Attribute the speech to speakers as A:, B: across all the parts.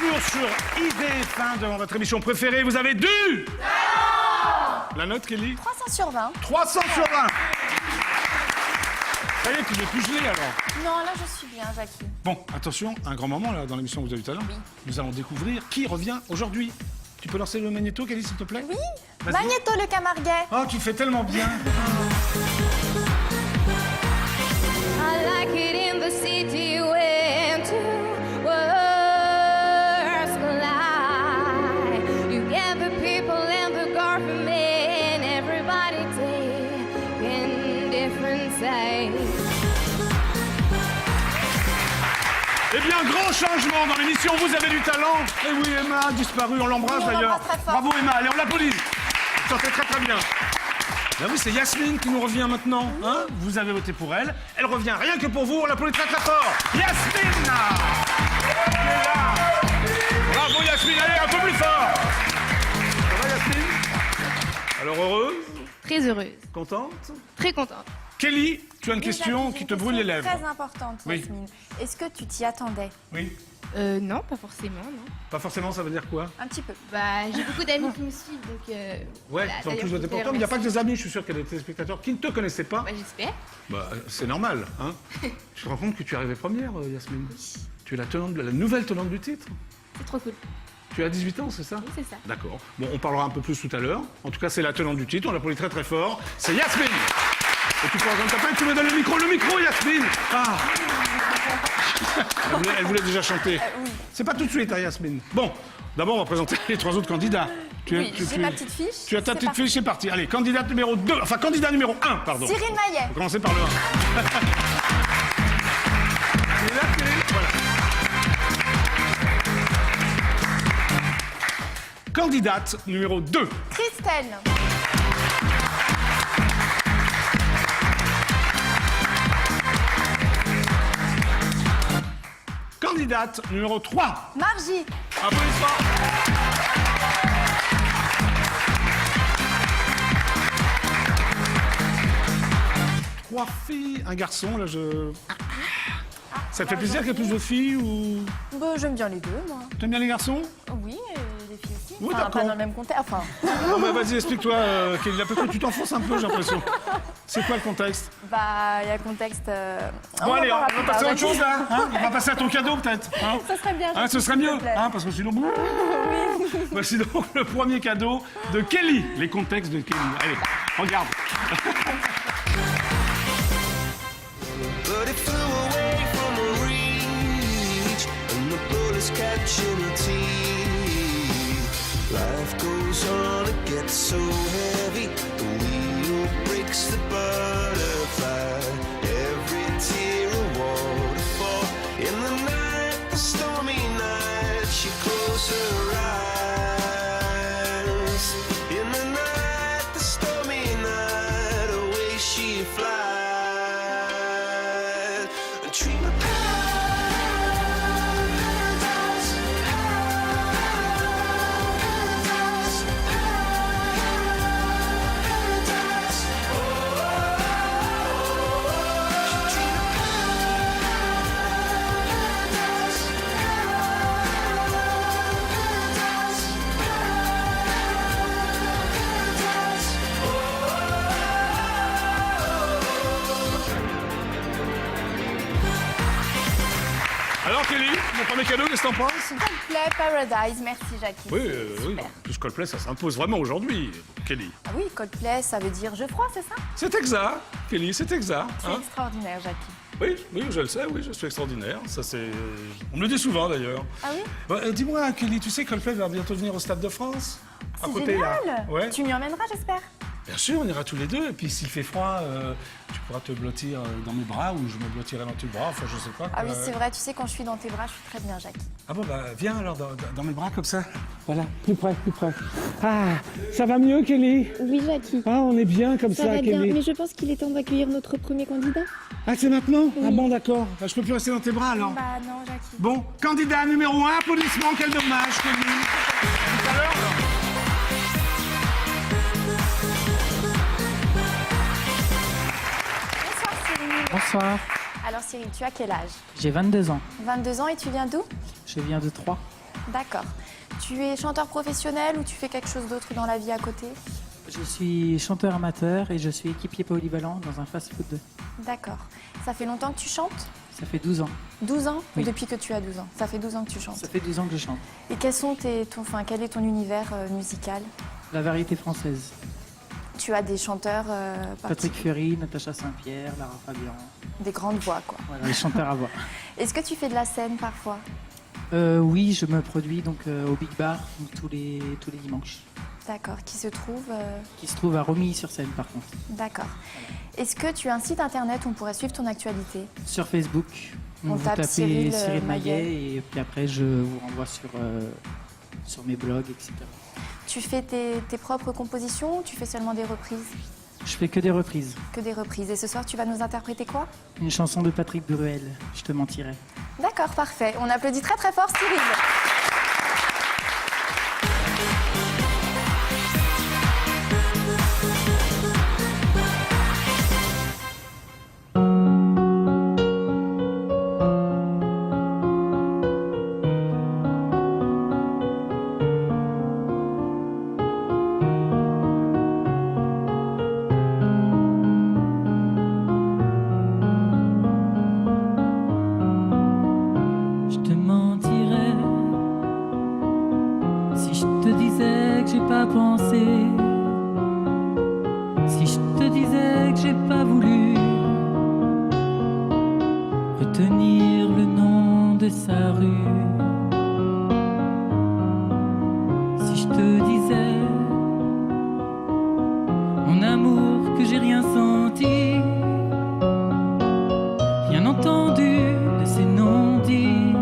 A: toujours sur IDF1 devant votre émission préférée. Vous avez du talent. La note, Kelly?
B: 300 sur 20.
A: 300 sur 20. Ça y est, tu n'es plus gelé alors.
B: Non, là je suis bien, Jackie.
A: Bon, attention, un grand moment là dans l'émission Vous avez du talent.
B: Oui.
A: Nous allons découvrir qui revient aujourd'hui. Tu peux lancer le magnéto, Kelly, s'il te plaît?
B: Oui,
A: Vas-y.
B: Magnéto le Camarguais.
A: Oh, tu fais tellement bien.
C: I like it in the city when two worlds collide. You get the people and the government, everybody taking different sides.
A: Eh bien, grand changement dans l'émission Vous avez du talent. Et oui, Emma a disparu, on l'embrasse
B: Oui, on
A: d'ailleurs.
B: l'embrasse très fort.
A: Bravo Emma, allez, on l'applaudit. Ça fait très très bien. Ben oui, c'est Yasmine qui nous revient maintenant. Hein, vous avez voté pour elle. Elle revient rien que pour vous, on l'applaudit très très fort. Yasmine qui est là. Bravo Yasmine, allez, un peu plus fort. Ça va Yasmine? Alors heureuse?
C: Très heureuse,
A: Contente?
C: très contente.
A: Kelly, tu as une
B: Oui,
A: question
B: Jackie,
A: qui
B: j'ai
A: te
B: une
A: brûle les
B: question
A: lèvres.
B: Très importante,
A: Oui.
B: Yasmine. Est-ce que tu t'y attendais?
A: Oui.
C: Non, pas forcément, non.
A: Pas forcément, ça veut dire quoi?
B: Un petit peu.
C: Bah, j'ai beaucoup d'amis qui me suivent, donc
A: Ouais,
C: voilà,
A: tu en
C: d'ailleurs,
A: plus
C: je
A: de
C: voulais
A: mais il n'y a pas que
C: remercier.
A: des amis, je suis sûr qu'il y a des téléspectateurs qui ne te connaissaient pas.
C: Bah, j'espère.
A: Bah, c'est normal, hein. Tu te rends compte que tu es arrivée première, Yasmine? Tu es la tenante, la nouvelle tenante du titre.
C: C'est trop cool.
A: Tu as 18 ans, c'est ça?
C: Oui, c'est ça.
A: D'accord. Bon, on parlera un peu plus tout à l'heure. En tout cas, c'est la tenante du titre, on l'applaudit très très fort. C'est Yasmine. Et tu peux rejoindre ta femme, tu me donnes le micro, Yasmine. Ah. Elle voulait déjà chanter.
B: Oui.
A: C'est pas tout de suite, hein, Yasmine. Bon, d'abord, on va présenter les trois autres candidats.
B: Oui, j'ai ma petite fiche.
A: Tu as ta
B: C'est
A: petite
B: parti.
A: fiche, c'est parti. Allez, candidat numéro 2, enfin candidat numéro 1, pardon.
B: Cyril Maillet.
A: On va commencer par le 1. Il est là, Cyril? Voilà. Candidate numéro 2.
B: Christelle.
A: Candidate numéro 3.
B: Margie.
A: Applaudissements. Trois filles, un garçon, là je... Ça te fait plaisir qu'il y ait plus de filles ou...
B: Bah, j'aime bien les deux, moi.
A: T'aimes bien les garçons?
B: Oui, les filles aussi.
A: Oui,
B: Enfin,
A: d'accord.
B: pas dans le même contexte. Enfin,
A: Non mais vas-y, explique-toi, Kelly, là peut-être tu t'enfonces un peu, j'ai l'impression. C'est quoi le contexte?
B: bah, il y a le contexte.
A: Bon allez, on
B: en
A: va
B: parlera
A: passer à
B: plus
A: autre
B: tard,
A: chose là, hein. On va passer à ton cadeau peut-être, hein.
B: Ça serait bien.
A: Hein, ce serait
B: s'il te
A: mieux,
B: plaît.
A: hein, parce que sinon... Voici donc le premier cadeau de Kelly, les contextes de Kelly. Allez, regarde.
D: But it flew away from her reach, and the bullets catching her teeth. Life goes on, it gets so heavy. The wheel breaks the butterfly. Every tear a waterfall. In the night, the stormy night, she closed her eyes. In the night, the stormy night, away she flies. A dream of paradise, paradise, paradise. Oh, she dreamed of paradise,
A: Alors Kelly, mon premier cadeau, qu'est-ce que t'en penses?
B: Coldplay, Paradise. Merci, Jackie.
A: Oui, oui.
B: Super.
A: Plus Coldplay, ça s'impose vraiment aujourd'hui, Kelly.
B: Ah oui, Coldplay, ça veut dire je crois, c'est ça?
A: C'est exact, Kelly, c'est exact.
B: C'est
A: Hein?
B: extraordinaire, Jackie.
A: Oui, oui, je le sais, oui, je suis extraordinaire. Ça, c'est... On me le dit souvent, d'ailleurs.
B: Ah oui?
A: Dis-moi, Kelly, tu sais que Coldplay va bientôt venir au Stade de France? À
B: C'est
A: côté,
B: génial.
A: là. Ouais.
B: Tu m'y emmèneras, j'espère.
A: Bien sûr, on ira tous les deux. Et puis, s'il fait froid, tu pourras te blottir dans mes bras ou je me blottirai dans tes bras. Enfin, je sais pas.
B: Ah oui, c'est vrai, tu sais, quand je suis dans tes bras, je suis très bien, Jackie.
A: Ah bon, bah, viens alors dans mes bras comme ça. Voilà, plus près, plus près. Ah, ça va mieux, Kelly?
E: Oui, Jackie.
A: Ah, on est bien comme ça,
E: Ça va bien,
A: Kelly.
E: mais je pense qu'il est temps d'accueillir notre premier candidat.
A: Ah, c'est maintenant? Ah bon, d'accord. Bah, je peux plus rester dans tes bras, alors.
B: Bah non, Jackie.
A: Bon, candidat numéro 1, applaudissements, quel dommage, Kelly. Tout à l'heure,
B: Bonsoir, Cyril.
F: Bonsoir,
B: Alors, Cyril, tu as quel âge?
F: j'ai 22 ans.
B: 22 ans et tu viens d'où?
F: Je viens de Troyes.
B: D'accord. Tu es chanteur professionnel ou tu fais quelque chose d'autre dans la vie à côté?
F: Je suis chanteur amateur et je suis équipier polyvalent dans un fast-food.
B: D'accord. Ça fait longtemps que tu chantes?
F: Ça fait 12 ans.
B: 12 ans?
F: Oui.
B: Ou depuis que tu as 12 ans? Ça fait 12 ans que tu chantes.
F: Ça fait 12 ans que je chante.
B: Et quel est ton univers musical?
F: La variété française.
B: Tu as des chanteurs
F: Patrick Fiori, Natacha Saint-Pierre, Lara Fabian.
B: des grandes voix, quoi.
F: Voilà, les chanteurs à voix.
B: Est-ce que tu fais de la scène parfois?
F: Oui, je me produis donc au Big Bar donc, tous les dimanches.
B: D'accord. Qui se trouve
F: Qui se trouve à Romilly-sur-Seine par contre.
B: D'accord. Est-ce que tu as un site internet où on pourrait suivre ton actualité?
F: Sur Facebook,
B: On
F: vous
B: tape
F: tapez
B: Cyril,
F: Cyril
B: Maillet.
F: Maillet et puis après je vous renvoie sur mes blogs, etc.
B: Tu fais tes propres compositions ou tu fais seulement des reprises?
F: Je fais que des reprises.
B: Que des reprises. Et ce soir, tu vas nous interpréter quoi?
F: Une chanson de Patrick Bruel, Je te mentirais.
B: D'accord, parfait. On applaudit très très fort Cyril.
F: Je te mentirais si je te disais que j'ai pas pensé, si je te disais que j'ai pas voulu retenir le nom de sa rue. Si je te disais mon amour que j'ai rien senti, rien entendu de ces non-dits,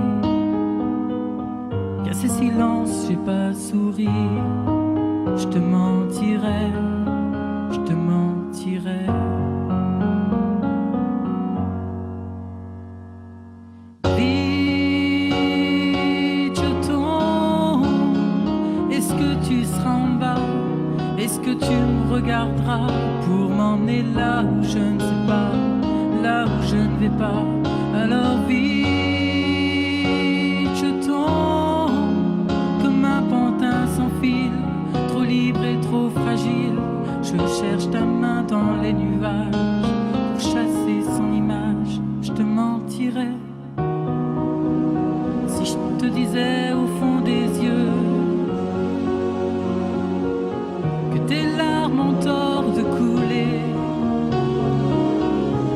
F: qu'à ces silences j'ai pas souri. Je te mentirais, je te mentirais. Vite je tombe, est-ce que tu seras en bas? Est-ce que tu me regarderas pour m'emmener là où je ne sais pas, là où je ne vais pas? Alors vite je tombe comme un pantin sans fil, trop libre et trop fragile. Je cherche ta main dans les nuages pour chasser son image. Je te mentirais si je te disais au fond des yeux que tes larmes ont tort de couler,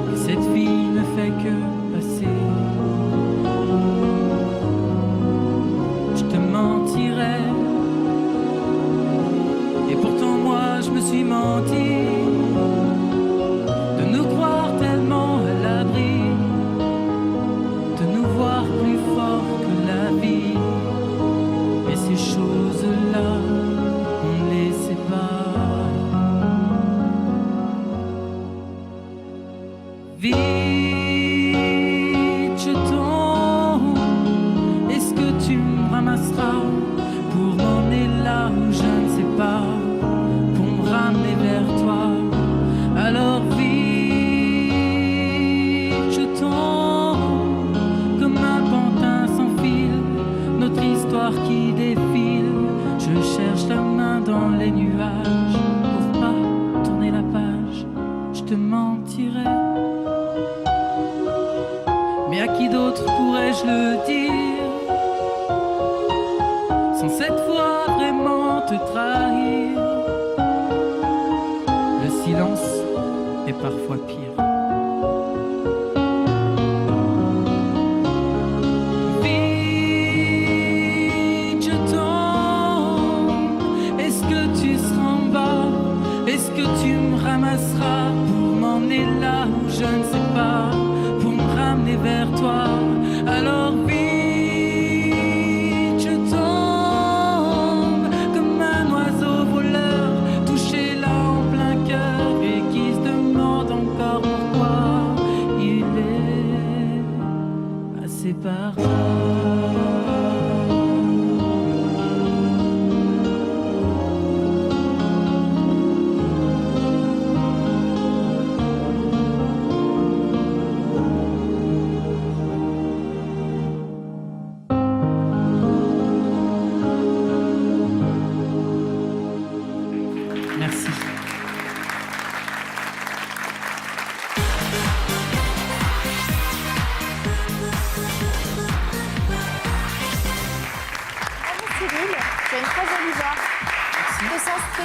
F: que cette vie ne fait que passer. Je te mentirais, et pourtant moi je me suis menti, de nous croire tellement à l'abri, de nous voir plus fort que la vie. Mais ces choses-là, on ne les sait pas. Vite je tombe, est-ce que tu me ramasseras pour m'emmener là où je ne sais pas, pour me ramener vers toi? Alors vite je tombe comme un pantin sans fil, notre histoire qui défile. Je cherche ta main dans les nuages pour pas tourner la page. Je te mentirais, mais à qui d'autre pourrais-je le dire sans cette fois vraiment te trahir? Le silence est parfois pire. Vite je tombe, est-ce que tu seras en bas? Est-ce que tu me ramasseras pour m'emmener là où je ne sais pas, pour me ramener vers toi? Alors vite je tombe comme un oiseau voleur, touché là en plein cœur et qui se demande encore pourquoi il est passé par là.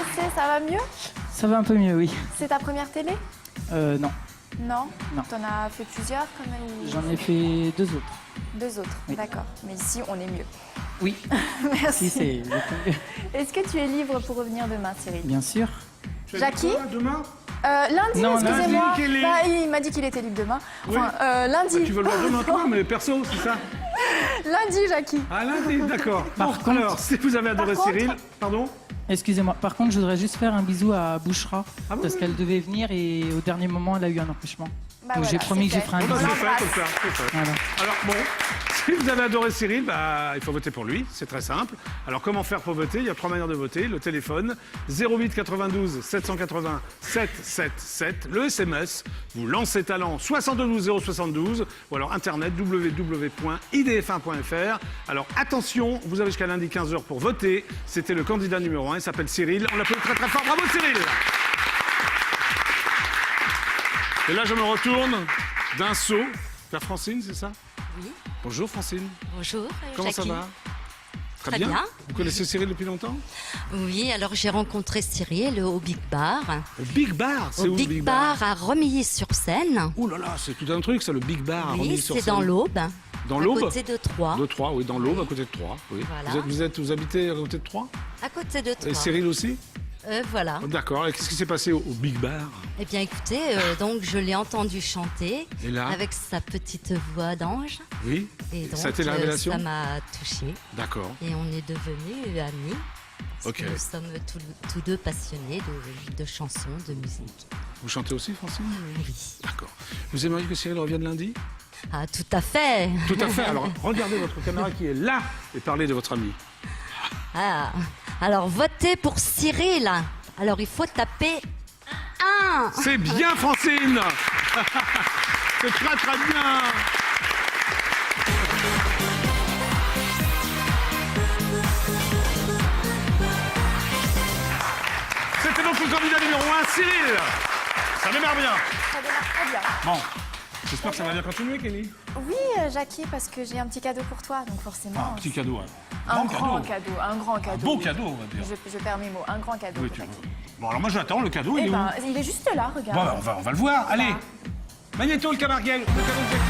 B: AVC, ça va mieux?
F: Ça va un peu mieux, oui.
B: C'est ta première télé?
F: Non,
B: Non.
F: Non.
B: T'en as fait plusieurs quand même? ou-
F: j'en ai fait 2 autres.
B: 2 autres,
F: Oui.
B: d'accord. Mais ici, on est mieux.
F: Oui,
B: Merci.
F: si c'est
B: Est-ce que tu es libre pour revenir demain, Cyril?
F: bien sûr.
A: Tu as dit
B: Jackie
A: quoi, demain?
B: Lundi,
F: Non,
B: excusez-moi.
A: lundi, Kelly.
B: Bah, il m'a dit qu'il était libre demain. Enfin, lundi.
A: Ah, tu veux le voir demain, toi, mais perso, c'est ça?
B: Lundi, Jackie.
A: Ah, lundi, d'accord.
F: Par
A: Bon,
F: contre-
A: alors, si vous avez adoré
B: Par contre-
A: Cyril, pardon?
F: Excusez-moi. Par contre, je voudrais juste faire un bisou à Bouchra
A: Ah bon,
F: parce
A: oui.
F: qu'elle devait venir et au dernier moment, elle a eu un empêchement.
B: Bah
F: Donc
B: voilà,
F: j'ai promis que
B: c'est
F: je ferai un
B: fait.
A: Bon, bah,
F: bisou.
A: c'est fait, comme ça, c'est fait.
F: Voilà.
A: Alors bon, si vous avez adoré Cyril, bah, il faut voter pour lui, c'est très simple. Alors comment faire pour voter? Il y a 3 manières de voter. Le téléphone 08 92 780 777, le SMS, vous lancez talent 72 072 ou alors internet www.idf1.fr. Alors attention, vous avez jusqu'à lundi 15h pour voter. C'était le candidat numéro 1, il s'appelle Cyril. On l'applaudit très très fort. Bravo Cyril! Et là je me retourne d'un saut vers Francine, c'est ça?
G: Oui.
A: Bonjour Francine.
G: Bonjour,
A: Comment
G: Jackie.
A: ça va?
G: Très bien.
A: Vous connaissez Cyril depuis longtemps?
G: Oui, alors j'ai rencontré Cyril au Big Bar.
A: Au Big Bar, c'est
G: Au
A: où
G: Big
A: le Big
G: Bar à Remilly-sur-Seine.
A: Ouh là là, c'est tout un truc ça, le Big Bar à
G: Oui,
A: Romilly-sur-Seine.
G: c'est dans l'Aube.
A: Dans
G: à
A: l'Aube?
G: côté de Troyes.
A: De Troyes, oui, dans l'Aube, à côté de Troyes. Oui.
G: Voilà.
A: Vous habitez à côté de Troyes?
G: À côté de
A: Et
G: Troyes.
A: Cyril aussi?
G: Voilà.
A: D'accord, et qu'est-ce qui s'est passé au Big Bar?
G: Eh bien, écoutez, donc je l'ai entendu chanter
A: Et là?
G: avec sa petite voix d'ange.
A: Oui?
G: Et donc,
A: Ça a été la révélation?
G: ça m'a touchée.
A: D'accord.
G: Et on est devenus amis. Parce
A: Ok.
G: que nous sommes tous deux passionnés de chansons, de musique.
A: Vous chantez aussi, Francine?
G: Oui.
A: D'accord. Vous aimeriez que Cyril revienne lundi?
G: Ah, tout à fait.
A: Tout à fait. Alors, regardez votre caméra qui est là et parlez de votre ami.
G: Ah, alors votez pour Cyril. Alors il faut taper 1.
A: C'est bien, Francine! C'est très très bien! C'était donc le candidat numéro 1, Cyril! Ça démarre bien!
B: Ça démarre très bien.
A: Bon, j'espère que ça va bien continuer, Kelly.
B: Oui, Jackie, parce que j'ai un petit cadeau pour toi, donc forcément.
A: Ah, petit cadeau, hein.
B: un grand cadeau. Un grand cadeau.
A: Beau
B: oui.
A: cadeau, on va dire.
B: Je perds mes mots. Un grand cadeau.
A: Oui,
B: pour
A: tu
B: Jackie.
A: Bon, alors moi j'attends le cadeau, il
B: Eh
A: est où?
B: ben, il est juste là, regarde.
A: Bon, bah, on va le voir, allez! Magnéto, le camarguel, le cadeau de Jackie.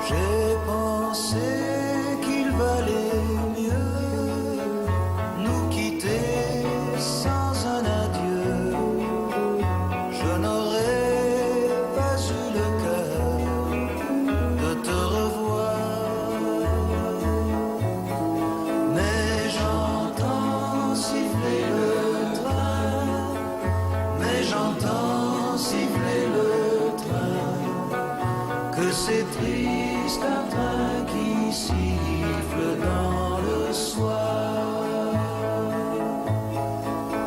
D: J'ai pensé qu'il valait mieux nous quitter sans un adieu. Je n'aurais pas eu le cœur de te revoir. Mais j'entends siffler le train, mais j'entends siffler le train. Que c'est triste un train qui siffle dans le soir.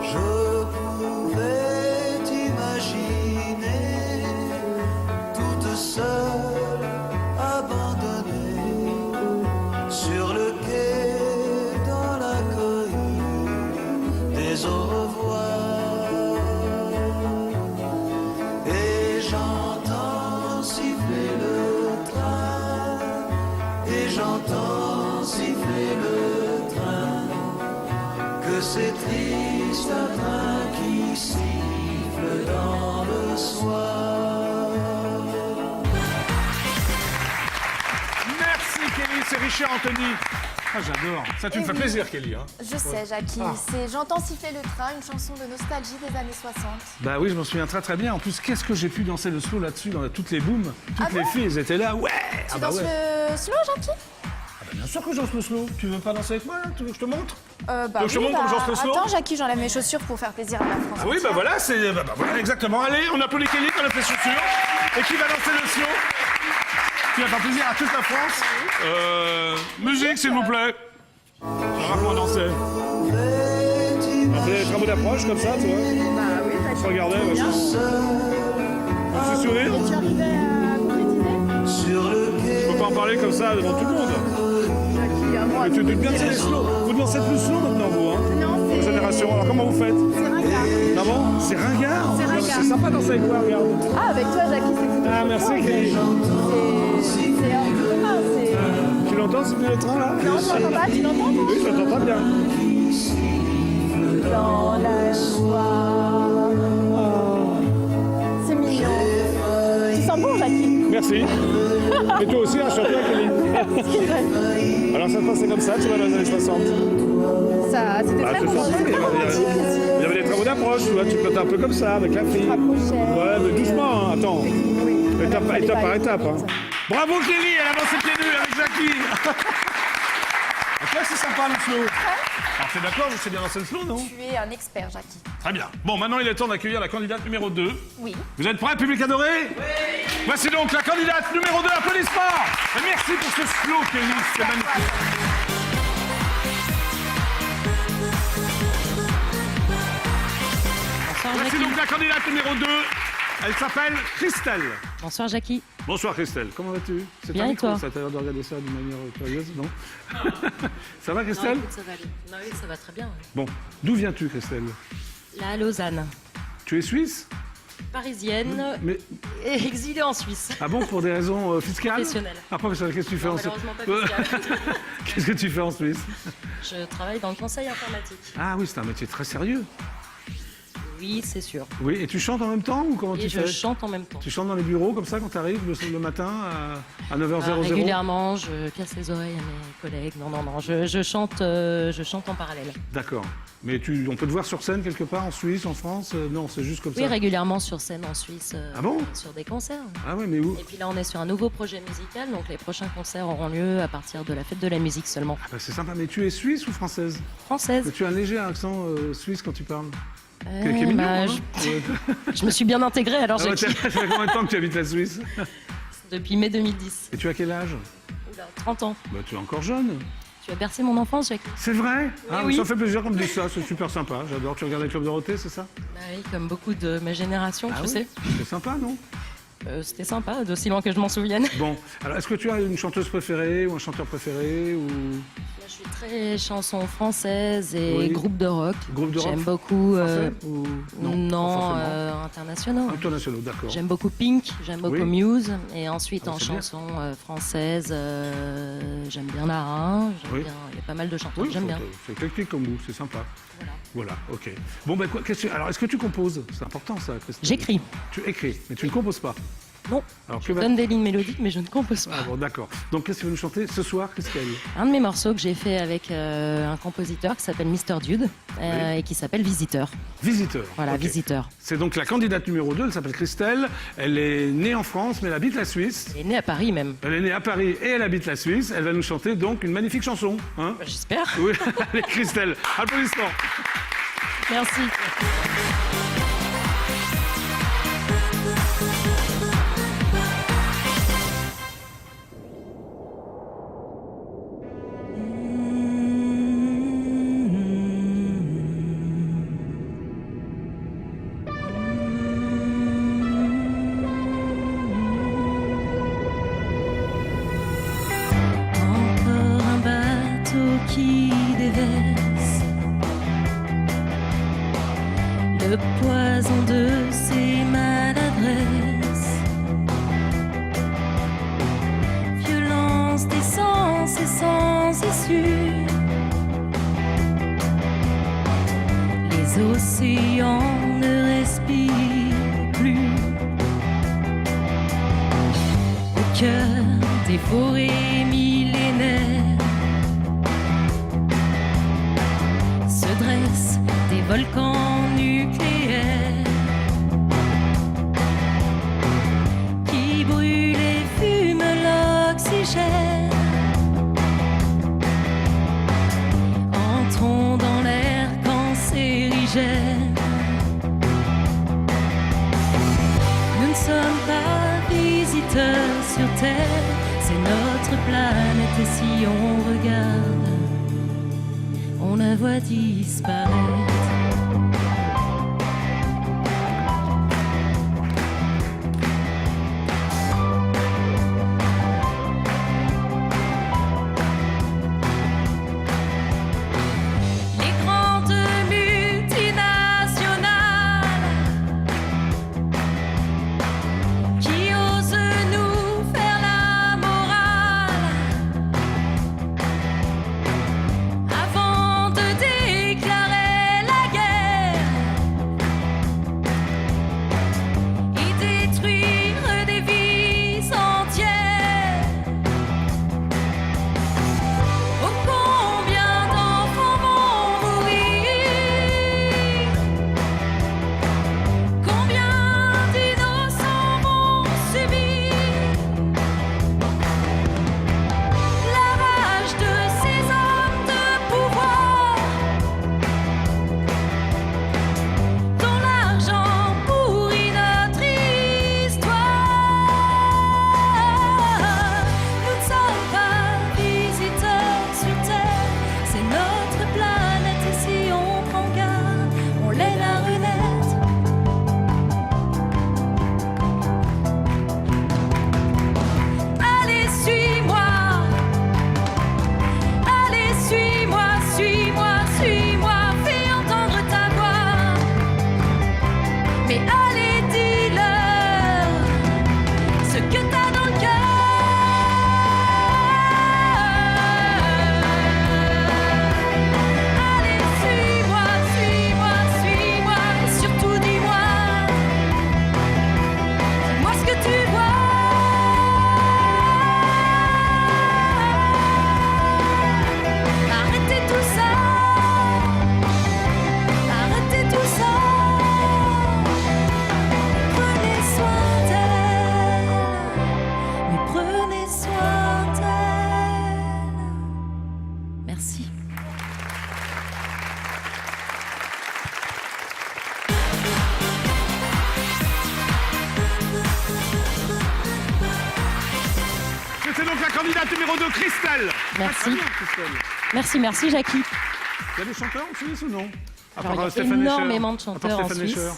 D: Je pouvais t'imaginer toute seule, abandonnée sur le quai dans la cohue des au revoir. Et j'entends siffler le train, et j'entends siffler le train. Que c'est triste un train qui siffle dans le soir.
A: Merci, Kelly, c'est Richard Anthony. Ah, j'adore. Ça, tu me
B: Eh
A: fais
B: oui.
A: plaisir, Kelly. Hein.
B: Je sais, Jackie.
A: Ah.
B: C'est J'entends siffler le train, une chanson de nostalgie des années 60.
A: Bah oui, je m'en souviens très très bien. En plus, qu'est-ce que j'ai pu danser le slow là-dessus dans toutes les booms. Toutes
B: Ah
A: les
B: bon
A: filles, elles étaient là. Ouais!
B: Tu
A: bah
B: danses
A: ouais.
B: le slow, Jackie?
A: Ah bah bien sûr que je danse le slow. Tu veux pas danser avec moi là? Tu veux que je te montre?
B: Bah
A: Donc, je te
B: oui,
A: montre comment je danse le slow.
B: Attends, Jackie, j'enlève mes chaussures pour faire plaisir à la France.
A: Ah oui, bah
B: entière.
A: voilà, c'est bah voilà, exactement. Allez, on applaudit Kelly qui a fait chaussures et qui va danser le slow. Qui va faire plaisir à toute la France. Musique, s'il vous plaît. On va comment danser. On fait des travaux d'approche comme ça, tu vois.
B: Bah oui,
A: On se regardait, ouais. Un petit sourire.
B: Tu arrivais à concrétiser?
D: Sur le quai
A: Je peux pas en parler comme ça devant tout le monde.
B: Jackie, à moi.
A: Mais tu te doutes bien que c'est les slow. Vous dansez plus slow maintenant, vous, hein?
B: Non,
A: Votre génération. Alors comment vous faites?
B: c'est ringard.
A: Ah bon? C'est ringard.
B: C'est ringard.
A: C'est sympa de danser avec toi, regarde.
B: Ah, avec toi, Jackie, c'est tout.
A: Ah, merci, Kelly.
B: C'est hors du commun,
A: Tu l'entends, ce le train, là?
B: Non, tu l'entends pas, tu l'entends?
A: Oui, je l'entends pas bien.
E: dans la joie. Oh, c'est mignon. Tu sens bon, Jackie?
A: Merci. Et toi aussi, enchanté, Kelly. Alors ça se passait comme ça, tu vois, dans les années 60.
E: Ça, c'était
A: Ah,
E: très
A: c'est
E: romantique.
A: Il y avait des travaux d'approche, tu vois, tu peux être un peu comme ça, avec la fille. Ouais, mais doucement, hein, attends. Étape par étape. Hein. Bravo Kelly, elle avance pieds nus avec Jackie. Ok, c'est sympa le slow. Alors t'es d'accord, je sais bien lancer le slow, non?
B: Tu es un expert, Jackie.
A: Très bien. Bon, maintenant il est temps d'accueillir la candidate numéro 2.
B: Oui.
A: Vous êtes prêts, public adoré? Oui. Voici donc la candidate numéro 2, applaudissements. Et merci pour ce slow, Kelly, c'est magnifique. Voici donc la candidate numéro 2. Elle s'appelle Christelle.
H: Bonsoir Jackie.
A: Bonsoir Christelle, comment vas-tu? C'est
H: Bien
A: un
H: et
A: micro,
H: toi?
A: ça t'a l'air de regarder ça d'une manière curieuse, non? Ça va Christelle?
H: Ça va aller. Non, oui, ça va très bien.
A: Bon, d'où viens-tu Christelle?
H: La Lausanne,
A: Tu es suisse?
H: parisienne
A: Mais,
H: et exilée en Suisse.
A: ah bon, pour des raisons fiscales?
H: Professionnelle.
A: Ah, professionnelle, qu'est-ce que tu fais
H: Non,
A: en Suisse?
H: malheureusement pas fiscale.
A: Qu'est-ce que tu fais en Suisse?
H: Je travaille dans le conseil informatique.
A: Ah oui, c'est un métier très sérieux.
H: Oui, c'est sûr.
A: Oui, et tu chantes en même temps ou comment
H: Et
A: tu
H: je
A: fais?
H: chante en même temps.
A: Tu chantes dans les bureaux comme ça quand tu arrives le matin à 9h00?
H: Régulièrement, je casse les oreilles à mes collègues. Non, je chante en parallèle.
A: D'accord. Mais on peut te voir sur scène quelque part en Suisse, en France? Non, c'est juste comme
H: Oui,
A: ça.
H: régulièrement sur scène en Suisse.
A: Ah bon?
H: Sur des concerts.
A: Ah ouais, mais où?
H: Et puis là, on est sur un nouveau projet musical, donc les prochains concerts auront lieu à partir de la fête de la musique seulement.
A: Ah bah, c'est sympa, mais tu es suisse ou française?
H: Française.
A: Mais tu as un léger accent suisse quand tu parles. Qui est mignon,
H: Bah,
A: hein?
H: je me suis bien intégrée, alors
A: Ah ouais,
H: j'ai
A: ça fait combien de temps que tu habites la Suisse?
H: depuis mai 2010.
A: Et tu as quel âge?
H: Oula, 30 ans.
A: Bah, tu es encore jeune.
H: Tu as bercé mon enfance, Jackie.
A: C'est vrai? Ah,
H: oui.
A: Ça fait plaisir qu'on me dise ça, c'est super sympa. J'adore. Tu regardes les Club Dorothée, c'est ça?
H: Bah oui, comme beaucoup de ma génération,
A: Ah
H: tu
A: oui.
H: sais.
A: C'est sympa, non?
H: C'était sympa, d'aussi loin que je m'en souvienne.
A: Bon, alors est-ce que tu as une chanteuse préférée ou un chanteur préféré ou...
H: Moi, je suis très chanson française et
A: Oui.
H: groupe de rock.
A: Groupe de rock
H: J'aime beaucoup.
A: Français ou...
H: Non,
A: pas forcément.
H: internationaux.
A: Internationaux, d'accord.
H: J'aime beaucoup Pink, j'aime beaucoup
A: Oui.
H: Muse, et ensuite
A: Ah,
H: en
A: c'est bien.
H: chanson française, j'aime bien Nara,
A: Oui.
H: il y a pas mal de chanteurs
A: Oui,
H: que j'aime bien.
A: c'est éclectique comme vous, c'est sympa.
H: Voilà.
A: Voilà, ok. Bon, ben quoi, alors est-ce que tu composes? C'est important ça, Christine.
H: J'écris.
A: Tu écris, mais tu ne composes pas.
H: Non,
A: Alors que
H: je donne des lignes mélodiques, mais je ne compose pas.
A: Ah bon, d'accord. Donc qu'est-ce que tu veux nous chanter ce soir, Christelle?
H: Un de mes morceaux que j'ai fait avec un compositeur qui s'appelle Mr. Dude et qui s'appelle Visiteur.
A: Visiteur.
H: Voilà,
A: Ok.
H: Visiteur.
A: C'est donc la candidate numéro 2, elle s'appelle Christelle. Elle est née en France, mais elle habite la Suisse.
H: Elle est née à Paris même.
A: Elle est née à Paris et elle habite la Suisse. Elle va nous chanter donc une magnifique chanson. Hein?
H: J'espère.
A: Oui, allez, Christelle, applaudissements.
H: Merci.
F: Encore un bateau qui déverse le poison de ses maladresses. Violence d'essence et sans issue. Les océans ne respirent plus. Au cœur des forêts millénaires se dressent des volcans nucléaires qui brûlent et fument l'oxygène. Entrons dans l'air cancérigène. Nous ne sommes pas visiteurs sur Terre, c'est notre planète et si on regarde, on la voit disparaître. Les grandes multinationales qui osent nous faire la morale avant de déclarer la
A: candidate numéro 2, Christelle.
H: Merci.
A: Très bien, Christelle.
H: Merci Jackie.
A: Il y a des chanteurs en Suisse ou non?
H: Alors, il y a
A: Stéphane Escher.
H: énormément de
A: À part
H: chanteurs en
A: Stéphane
H: Suisse.
A: Escher.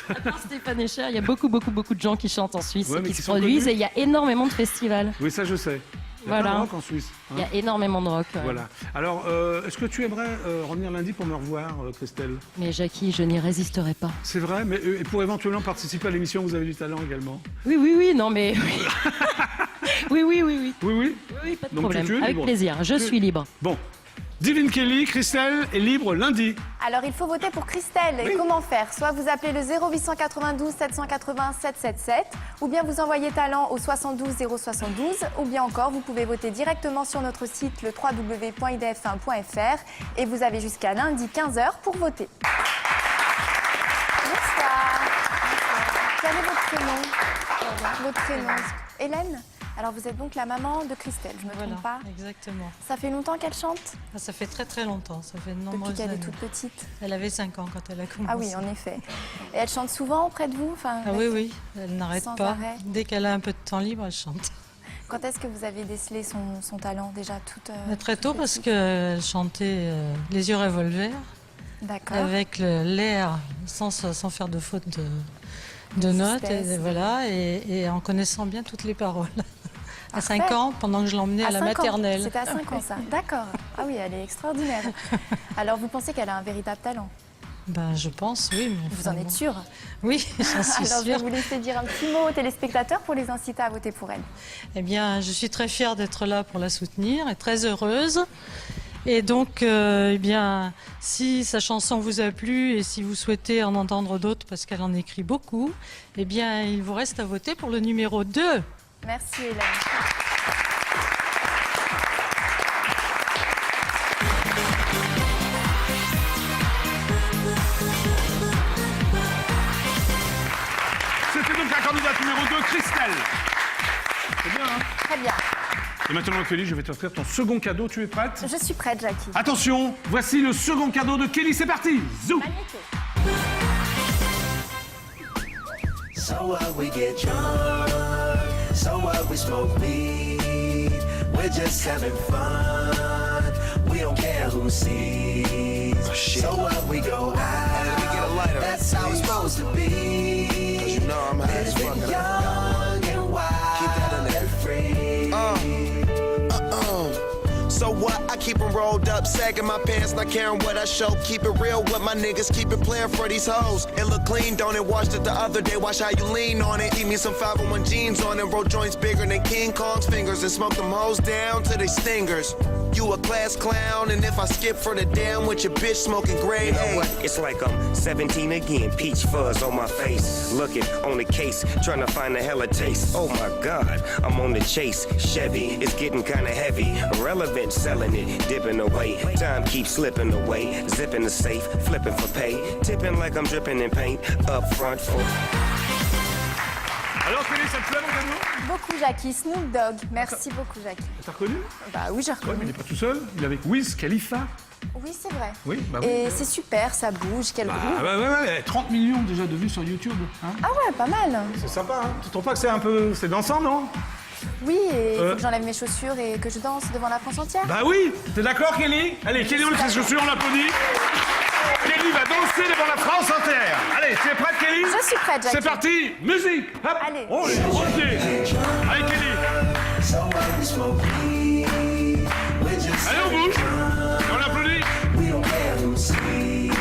H: À part Stéphane Escher, il y a beaucoup de gens qui chantent en Suisse,
A: Ouais,
H: et
A: mais
H: qui
A: qui
H: se
A: sont
H: produisent,
A: connus.
H: et il y a énormément de festivals.
A: Oui, ça je sais. Il y a
H: Voilà.
A: plein de rock en Suisse. hein.
H: Il y a énormément de rock. ouais.
A: Voilà. Alors, est-ce que tu aimerais revenir lundi pour me revoir, Christelle?
H: Mais Jackie, je n'y résisterai pas.
A: C'est vrai, mais et pour éventuellement participer à l'émission, vous avez du talent également.
H: Oui, non mais... Oui,
A: Oui, oui.
H: Oui, pas de
A: Donc,
H: problème.
A: tu es
H: Avec
A: libre.
H: plaisir, je suis libre.
A: Bon. Divine Kelly, Christelle est libre lundi.
B: Alors, il faut voter pour Christelle. Et comment faire? Soit vous appelez le 0892 780 777, ou bien vous envoyez talent au 72 072, ou bien encore, vous pouvez voter directement sur notre site, le www.idf1.fr, et vous avez jusqu'à lundi 15h pour voter. Bonsoir. Quel est votre prénom? Votre prénom? Hélène? Alors, vous êtes donc la maman de Christelle, je ne me trompe pas?
I: Exactement.
B: Ça fait longtemps qu'elle chante?
I: Ah, ça fait très longtemps, ça fait de
B: Depuis
I: nombreuses
B: qu'elle est
I: années.
B: toute petite?
I: Elle avait 5 ans quand elle a commencé.
B: Ah oui, en effet. Et elle chante souvent auprès de vous? Enfin,
I: Ah oui, elle n'arrête
B: sans
I: pas.
B: arrêt.
I: Dès qu'elle a un peu de temps libre, elle chante.
B: Quand est-ce que vous avez décelé son talent déjà toute
I: Mais très tôt parce
B: petite
I: qu'elle chantait Les yeux revolver
B: D'accord.
I: avec l'air sans faire de faute de notes et, voilà, et en connaissant bien toutes les paroles. À 5
B: Parfait.
I: ans, pendant que je l'emmenais à la
B: 5 ans.
I: maternelle.
B: C'était à 5 ans ça. D'accord. Ah oui, elle est extraordinaire. Alors vous pensez qu'elle a un véritable talent?
I: Ben, je pense, oui. Mais
B: Vous
I: enfin,
B: en êtes
I: bon.
B: sûre?
I: Oui, j'en suis
B: Alors je vais
I: sûre.
B: vous laisser dire un petit mot aux téléspectateurs pour les inciter à voter pour elle.
I: Eh bien, je suis très fière d'être là pour la soutenir et très heureuse. Et donc, eh bien, si sa chanson vous a plu et si vous souhaitez en entendre d'autres, parce qu'elle en écrit beaucoup, eh bien, il vous reste à voter pour le numéro 2.
B: Merci Hélène.
A: C'était donc la candidate numéro 2, Christelle. C'est bien, hein?
B: Très bien.
A: Et maintenant, Kelly, je vais t'offrir ton second cadeau. Tu es prête?
B: Je suis prête, Jackie.
A: Attention, voici le second cadeau de Kelly. C'est parti. Zou.
D: So what, we get drunk. So what, we smoke weed. We're just having fun. We don't care who sees. So what, we go out. That's how it's supposed to be. 'Cause you know I'm high as fuck. Young and wild and free. So what? I keep them rolled up, sagging my pants, not caring what I show. Keep it real with my niggas, keep it playing for these hoes. It look clean, don't it? Washed it the other day, watch how you lean on it. Eat me some 501 jeans on it, roll joints bigger than King Kong's fingers, and smoke them hoes down to they stingers. You a class clown, and if I skip for the damn with your bitch smoking grade
J: You know
D: A.
J: what? It's like I'm 17 again, peach fuzz on my face. Looking on the case, trying to find a hella taste. Oh my God, I'm on the chase. Chevy, it's getting kinda heavy. Irrelevant, selling it, dipping away. Time keeps slipping away. Zipping the safe, flipping for pay. Tipping like I'm dripping in paint. Up front for.
A: Alors, Kelly, ça te plaît, mon cadeau?
B: Beaucoup Jackie. Snoop Dogg. Merci beaucoup Jackie.
A: T'as reconnu?
B: Bah oui, j'ai
A: Ouais, mais
B: reconnu.
A: il n'est pas tout seul. Il est avec Wiz Khalifa.
B: Oui, c'est vrai.
A: Oui, bah oui.
B: Et c'est super, ça bouge, quel
A: Ah
B: groove.
A: ouais, 30 millions déjà de vues sur YouTube. Hein,
B: Ah ouais, pas mal.
A: c'est sympa, hein? Tu trouves pas que c'est un peu... C'est dansant, non?
B: Oui, et il faut que j'enlève mes chaussures et que je danse devant la France entière.
A: Bah oui. T'es d'accord, Kelly? Allez, Kelly, on lui fait ses chaussures, on l'applaudit. Kelly va danser devant la France entière. Allez, tu es prête, Kelly?
B: Je suis prête, Jackie.
A: C'est parti, musique. Hop.
B: Allez.
A: On est Allez, Kelly.
D: So what, we smoke weed. We're just
A: Allez, on bouge. Et on l'applaudit.
D: We don't care who sees.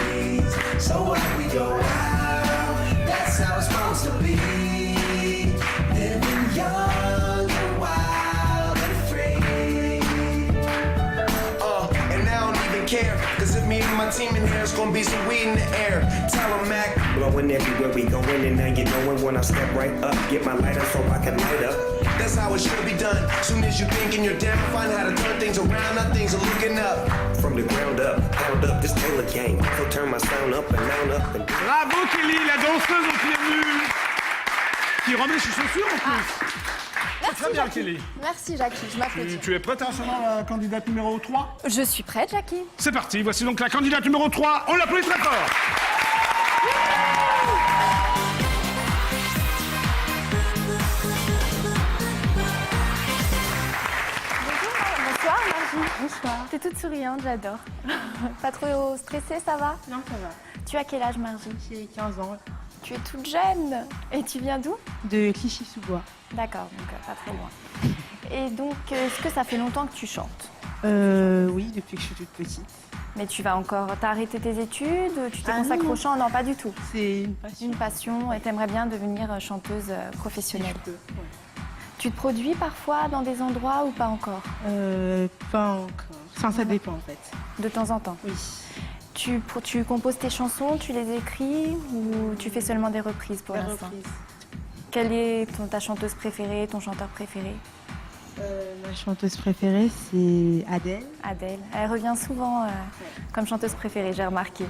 D: So what, we go out. That's how it's supposed to be. Living young and wild and free. And I don't even care. Cause if me and my team in here, it's gonna be some weed in the air. Tell 'em, Mac.
J: Blowing everywhere we going, and now you knowin' when I step right up. Get my lighter so I can light up.
D: That's how it should be done. Soon as you're thinking you're down, find how to turn things around. Now things are looking up.
J: From the ground up, pound up this Taylor gang. So turn my sound up and down up and down.
A: Bravo, Kelly, la danseuse qui est venue. Qui remet ses chaussures, en plus.
B: Merci,
A: Très bien,
B: Jackie.
A: Kelly.
B: Merci, Jackie. Je m'applaudis.
A: Tu es prête à recevoir la candidate numéro 3?
B: Je suis prête, Jackie.
A: C'est parti, voici donc la candidate numéro 3. On l'applaudit très fort.
B: toute souriante, j'adore. Pas trop stressée, ça va?
C: Non, ça va.
B: Tu as quel âge, Margie?
C: J'ai 15 ans.
B: Tu es toute jeune. Et tu viens d'où?
C: De Clichy-sous-Bois.
B: D'accord, donc pas très loin. Et donc, est-ce que ça fait longtemps que tu chantes?
C: Oui, depuis que je suis toute petite.
B: Mais tu vas encore... T'as arrêté tes études? Tu t'es
C: Ah,
B: consacrée
C: non.
B: au chant? Non, pas du tout.
C: C'est une passion.
B: Une passion et t'aimerais bien devenir chanteuse professionnelle.
C: Je peux, ouais.
B: Tu te produis parfois dans des endroits ou pas encore?
C: Pas encore. Enfin, ça dépend en fait.
B: De temps en temps?
C: Oui.
B: Tu composes tes chansons, tu les écris ou tu fais seulement des reprises pour
C: La
B: l'instant?
C: reprise.
B: Quelle est ta chanteuse préférée, ton chanteur préféré?
C: Ma chanteuse préférée, c'est Adèle.
B: Adèle. Elle revient souvent comme chanteuse préférée, j'ai remarqué.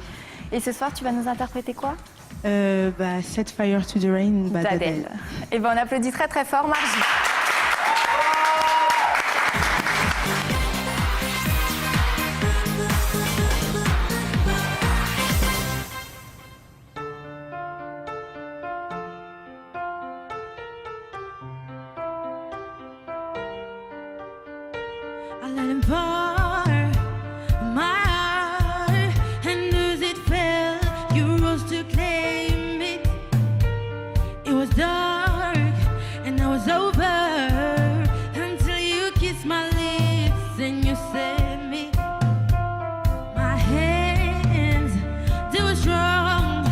B: Et ce soir, tu vas nous interpréter quoi?
C: Set Fire to the Rain d'Adèle.
B: Et ben on applaudit très très fort Margie.
F: I let him pour my heart, and as it fell, you rose to claim it. It was dark, and I was over until you kissed my lips and you set me. My hands, they were strong,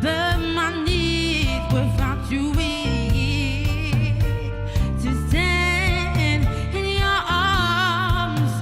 F: but my knees were far too weak to stand in your arms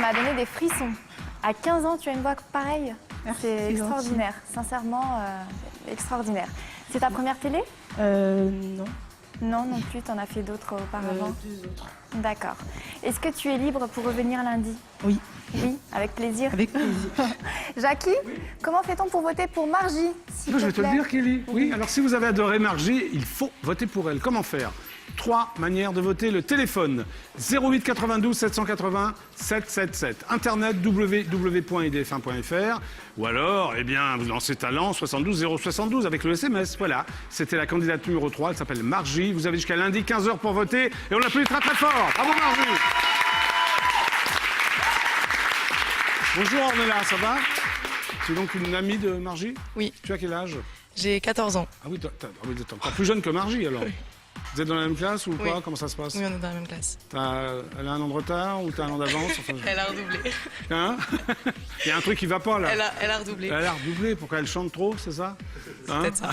B: m'a donné des frissons. À 15 ans, tu as une voix pareille. C'est extraordinaire, sincèrement extraordinaire. C'est ta première télé?
C: Non.
B: Non, non plus, tu en as fait d'autres auparavant?
C: 2 autres.
B: D'accord. Est-ce que tu es libre pour revenir lundi?
C: Oui.
B: Oui, avec plaisir.
C: Avec plaisir.
B: Jackie, comment fait-on pour voter pour Margie, s'il
A: Je vais te le
B: plaît?
A: dire, Kelly. Oui, alors si vous avez adoré Margie, il faut voter pour elle. Comment faire? 3 manières de voter. Le téléphone 08 92 780 777. Internet www.idf1.fr. Ou alors, eh bien, vous lancez Talent 72 072 avec le SMS. Voilà. C'était la candidate numéro 3. Elle s'appelle Margie. Vous avez jusqu'à lundi 15h pour voter. Et on l'applaudit très très fort. Bravo Margie. Bonjour Ornella, ça va? Tu es donc une amie de Margie?
K: Oui.
A: Tu as quel âge?
K: J'ai 14 ans.
A: Ah oui, t'es encore plus jeune que Margie alors. Vous êtes dans la même classe ou
K: Oui.
A: quoi? Comment ça se passe?
K: Oui, on est dans la même classe.
A: Elle a un an de retard ou t'as un an d'avance? Enfin,
K: Elle a redoublé.
A: Hein? Il y a un truc qui va pas là.
K: Elle a redoublé.
A: Elle a redoublé. Pourquoi elle chante trop, c'est ça? Hein?
K: Peut-être ça.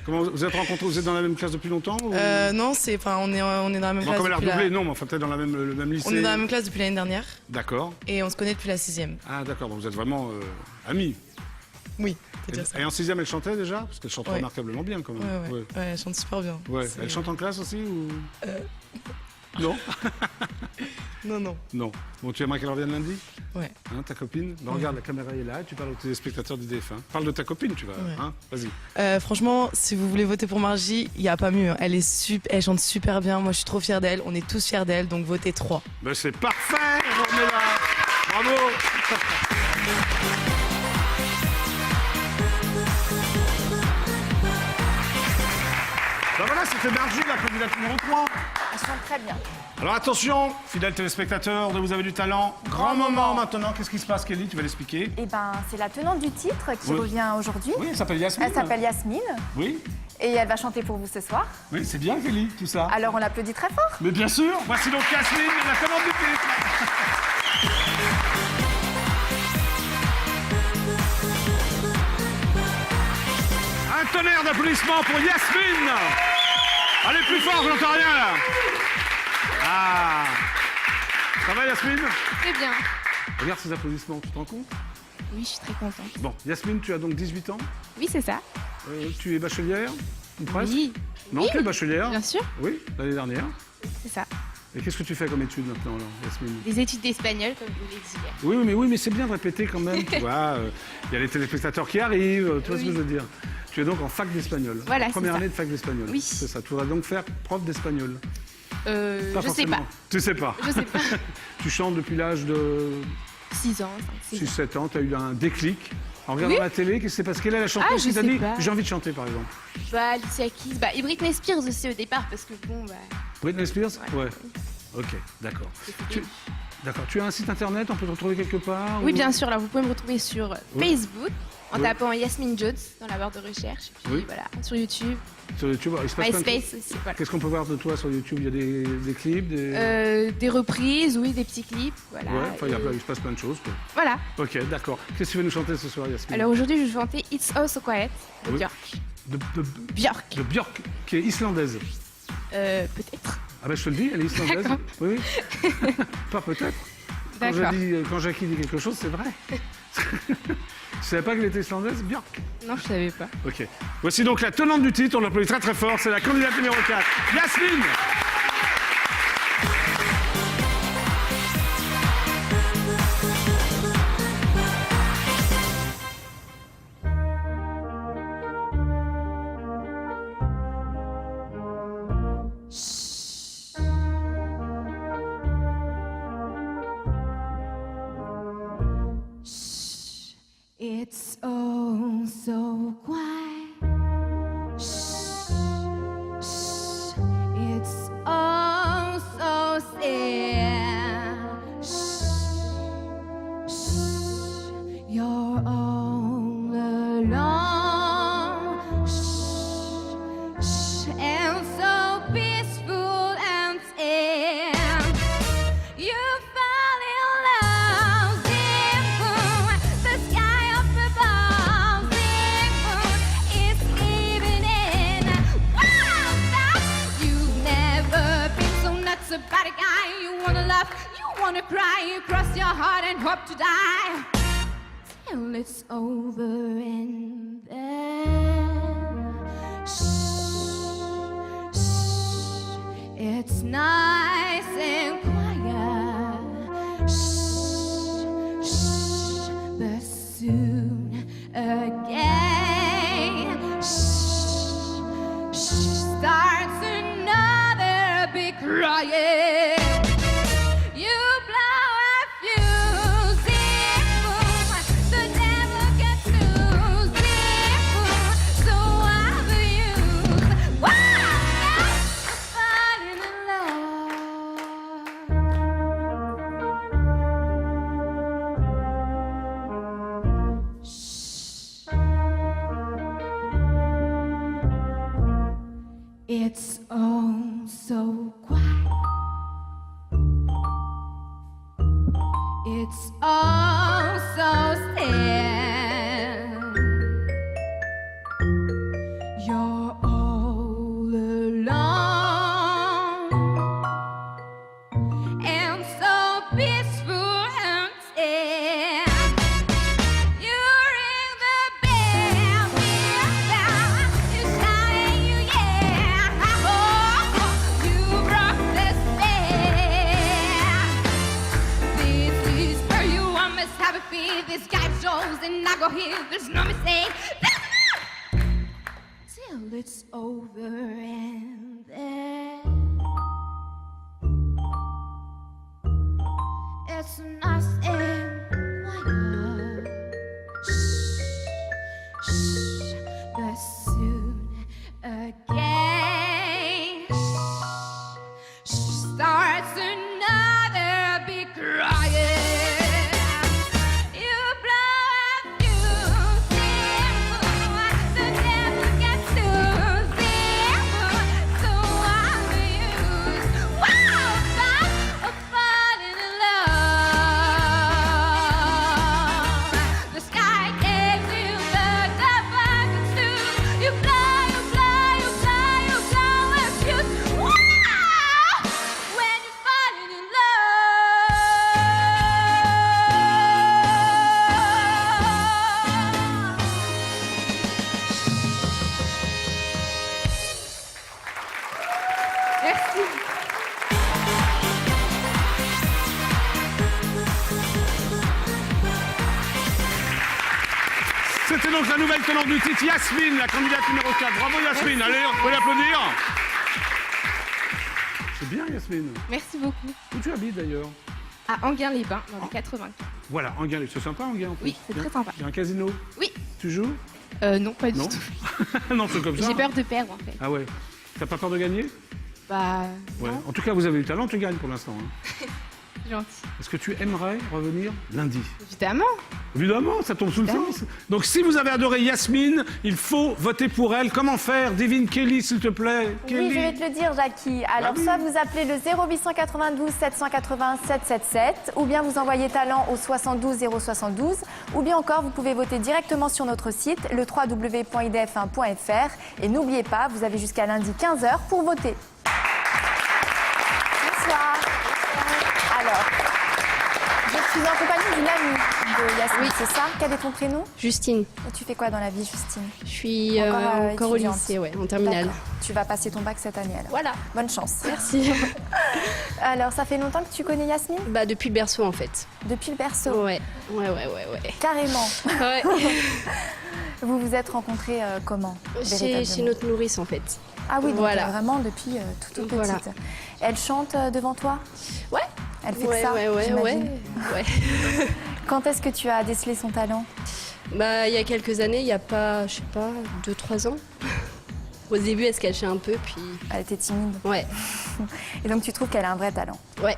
A: Comment vous êtes rencontrés? Vous êtes dans la même classe depuis longtemps ou...
K: Non, on est dans la même
A: Bon,
K: classe.
A: comme elle a
K: depuis
A: redoublé, non, mais enfin peut-être dans le même lycée.
K: On est dans la même classe depuis l'année dernière
A: D'accord.
K: et on se connaît depuis la 6e.
A: Ah d'accord, donc vous êtes vraiment amis.
K: Oui, on peut dire ça.
A: Et en 6e, elle chantait déjà? Parce qu'elle chante
K: Ouais.
A: remarquablement bien quand même.
K: Ouais, elle chante super bien.
A: Ouais.
K: C'est-
A: Elle chante en classe aussi ou... Non?
K: Non, non.
A: Non. Bon, tu aimerais qu'elle revienne lundi?
K: Ouais.
A: Hein, ta copine? Ben, regarde, la caméra est là, tu parles aux téléspectateurs du DF1. Parle de ta copine, tu vas.
K: Ouais.
A: Hein, vas-y.
K: Franchement, si vous voulez voter pour Margie, il n'y a pas mieux. Elle chante super bien. Moi, je suis trop fière d'elle. On est tous fiers d'elle, donc votez 3.
A: Ben, c'est parfait, Ornella. Bravo. Ben voilà, c'était Margie, la candidate numéro 3.
B: Elle chante très bien.
A: Alors attention, fidèles téléspectateurs, de Vous avez du talent. Grand moment maintenant. Qu'est-ce qui se passe, Kelly? Tu vas l'expliquer?
B: Eh ben, c'est la tenante du titre qui
A: Oui.
B: revient aujourd'hui.
A: Oui, elle s'appelle Yasmine.
B: Elle s'appelle Yasmine
A: Oui,
B: et elle va chanter pour vous ce soir.
A: oui, c'est bien, Kelly, tout ça.
B: Alors on l'applaudit très fort.
A: Mais bien sûr, voici donc Yasmine, la commande du titre. Un tonnerre d'applaudissements pour Yasmine. Allez, plus fort, je n'entends rien là. Ah. Ça va, Yasmine?
L: Très bien.
A: Regarde ces applaudissements, tu te rends compte?
L: Oui, je suis très contente.
A: Bon, Yasmine, tu as donc 18 ans.
L: Oui, c'est ça.
A: Tu es bachelière? Ou presque?
L: Oui.
A: Non,
L: Oui,
A: tu es bachelière?
L: bien sûr.
A: Oui, l'année dernière.
L: C'est ça.
A: Et qu'est-ce que tu fais comme études maintenant, alors, Yasmine?
L: Des études d'espagnol, comme vous l'avez dit hier.
A: Oui, mais c'est bien de répéter quand même. Tu vois, il y a les téléspectateurs qui arrivent, tu vois ce que je veux dire. Tu es donc en fac d'espagnol.
L: Voilà, c'est
A: Première
L: ça.
A: année de fac d'espagnol.
L: Oui.
A: C'est ça. Tu voudrais donc faire prof d'espagnol.
L: Je sais
A: forcément.
L: pas.
A: Tu sais pas.
L: Je sais pas.
A: Tu chantes depuis l'âge de
L: 6 ans, 5, 6 ans.
A: 6-7 ans. Tu as eu un déclic. En regardant
L: Oui.
A: la télé, qu'est-ce qui s'est passé? Quelle est la chanteuse
L: Ah, je
A: qui t'a
L: sais
A: dit
L: pas.
A: j'ai envie de chanter, par exemple?
L: Bah, Alicia Keys, bah, et Britney Spears aussi au départ, parce que bon, bah.
A: Britney Spears?
L: Ouais.
A: Ouais. Ok, d'accord. D'accord. Tu as un site internet, on peut te retrouver quelque part?
L: Oui,
A: ou-
L: bien sûr, là, vous pouvez me retrouver sur
A: Oui.
L: Facebook, en
A: Oui.
L: tapant Yasmine Jones dans la barre de recherche. Et puis
A: Oui.
L: voilà, sur YouTube,
A: Sur YouTube, il se passe plein de
L: MySpace
A: choses.
L: aussi, voilà.
A: Qu'est-ce qu'on peut voir de toi sur YouTube? Il y a des clips, des...
L: Des reprises, oui, des petits clips, voilà.
A: Ouais, enfin,
L: Et
A: il se passe plein de choses, quoi.
L: Voilà.
A: Ok, d'accord. Qu'est-ce que tu veux nous chanter ce soir, Yasmine?
L: Alors aujourd'hui, je vais chanter It's All So Quiet de
A: Oui.
L: Björk.
A: Björk. De Björk, qui est islandaise.
L: Peut-être.
A: Ah ben je te le dis, elle est islandaise.
L: D'accord.
A: Oui. Pas peut-être.
L: D'accord.
A: Quand Jackie dit quelque chose, c'est vrai. Tu savais pas qu'elle était islandaise, Björk?
L: Non, je savais pas.
A: Ok. Voici donc la tenante du titre, on l'applaudit très très fort, c'est la candidate numéro 4, Yasmine.
L: It's all so quiet. Shh, shh. It's wanna cry, you cross your heart and hope to die till it's over and then shh, shh, it's nice and quiet. Shh, shh, but soon again, shh, shh, starts another big crying. You blow a fuse, boom, the devil gets loose, boom, so I'll be used. Wow, falling in love. Shh. It's all so quiet. It's all so sad. You're all alone and so peaceful and sad. You ring the bell, you shout and you yell. Oh, you broke the spell. This is where you are, must have a feel. This guy shows and I go here. There's no mistake. Till it's over and then it's nice and quiet. Shh, shh, but soon again, shh, shh, starts another big crying. You blow a fuse, the devil gets loose, so I'll be used. Wow, I'm falling in love. The sky gave you the devil gets loose. You blow, you blow, you blow, you blow a fuse. Wow, when you're falling in love. Merci.
A: C'était donc la nouvelle tenante du titre, Yasmine, la candidate numéro 4. Bravo Yasmine, allez, on peut l'applaudir. C'est bien Yasmine.
L: Merci beaucoup.
A: Où tu habites d'ailleurs?
L: À Enghien-les-Bains, dans le 80.
A: Voilà, Enghien, c'est sympa Enghien en plus.
L: Oui, c'est très sympa.
A: Il y a un casino?
L: Oui.
A: Tu joues?
L: Non, pas du
A: Non.
L: tout.
A: Non, c'est comme ça.
L: J'ai peur de perdre en fait.
A: Ah ouais. T'as pas peur de gagner?
L: Bah,
A: Ouais.
L: non,
A: En tout cas, vous avez du talent, tu gagnes pour l'instant. Hein.
L: gentil.
A: Est-ce que tu aimerais revenir lundi?
L: Évidemment.
A: Évidemment, ça tombe sous le sens. Donc si vous avez adoré Yasmine, il faut voter pour elle. Comment faire? Divine Kelly, s'il te plaît.
B: Oui, je vais te le dire, Jackie. Alors, soit vous appelez le 0892 780 777, ou bien vous envoyez talent au 72 072, ou bien encore, vous pouvez voter directement sur notre site, le www.idf1.fr. Et n'oubliez pas, vous avez jusqu'à lundi 15h pour voter. Bonsoir. Alors, je suis en compagnie d'une amie de Yasmine, c'est ça? Quel est ton prénom?
M: Justine.
B: Et tu fais quoi dans la vie, Justine?
M: Je suis encore au
B: étudiante.
M: lycée, ouais, en terminale.
B: D'accord. Tu vas passer ton bac cette année alors.
M: Voilà.
B: Bonne chance.
M: Merci.
B: Alors, ça fait longtemps que tu connais Yasmine?
M: Bah, depuis le berceau, en fait.
B: Depuis le berceau?
M: Ouais.
B: Carrément.
M: Ouais.
B: Vous vous êtes rencontrés comment?
M: Chez notre nourrice, en fait.
B: Ah oui, donc
M: Voilà.
B: vraiment depuis toute petite.
M: Voilà.
B: Elle chante devant toi?
M: Ouais.
B: Elle fait que ça,
M: ouais.
B: j'imagine. Quand est-ce que tu as décelé son talent?
M: Bah, il y a quelques années, il n'y a pas, je sais pas, 2-3 ans. Au début, elle se cachait un peu, puis...
B: Elle était timide?
M: Ouais.
B: Et donc tu trouves qu'elle a un vrai talent?
M: Ouais.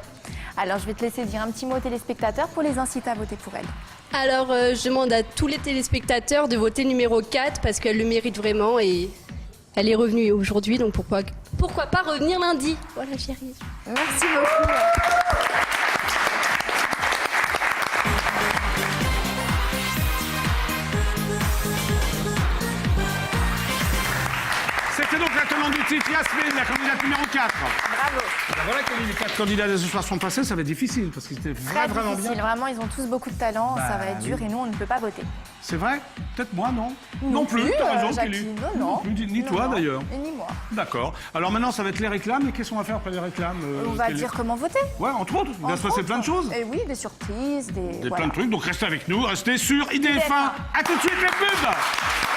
B: Alors je vais te laisser dire un petit mot aux téléspectateurs pour les inciter à voter pour elle.
M: Alors, je demande à tous les téléspectateurs de voter numéro 4 parce qu'elle le mérite vraiment et elle est revenue aujourd'hui, donc pourquoi pas revenir lundi? Voilà, chérie.
B: Merci beaucoup.
A: C'était donc la tenante du titre, Yasmine, la candidate numéro 4.
B: Bravo.
A: Alors voilà que les 4 candidats de ce soir sont passés, ça va être difficile parce qu'ils étaient
B: Très
A: vraiment
B: difficile,
A: bien.
B: vraiment, ils ont tous beaucoup de talent,
A: Bah,
B: ça va être dur
A: oui.
B: et nous, on ne peut pas voter.
A: C'est vrai? Peut-être moi, non?
B: Non
A: plus,
B: plus,
A: t'as raison,
B: Jackie,
A: Kelly.
B: non.
A: plus, ni
B: Non,
A: toi
B: non.
A: d'ailleurs.
B: Et ni moi.
A: D'accord. Alors maintenant, ça va être les réclames. Et qu'est-ce qu'on va faire après les réclames
B: On va
A: Kelly
B: dire comment voter.
A: Ouais, entre autres. Il va se passer plein de choses.
B: Et oui, des surprises,
A: Des
B: voilà.
A: plein de trucs. Donc restez avec nous, restez sur IDF1. À tout de suite, les pubs!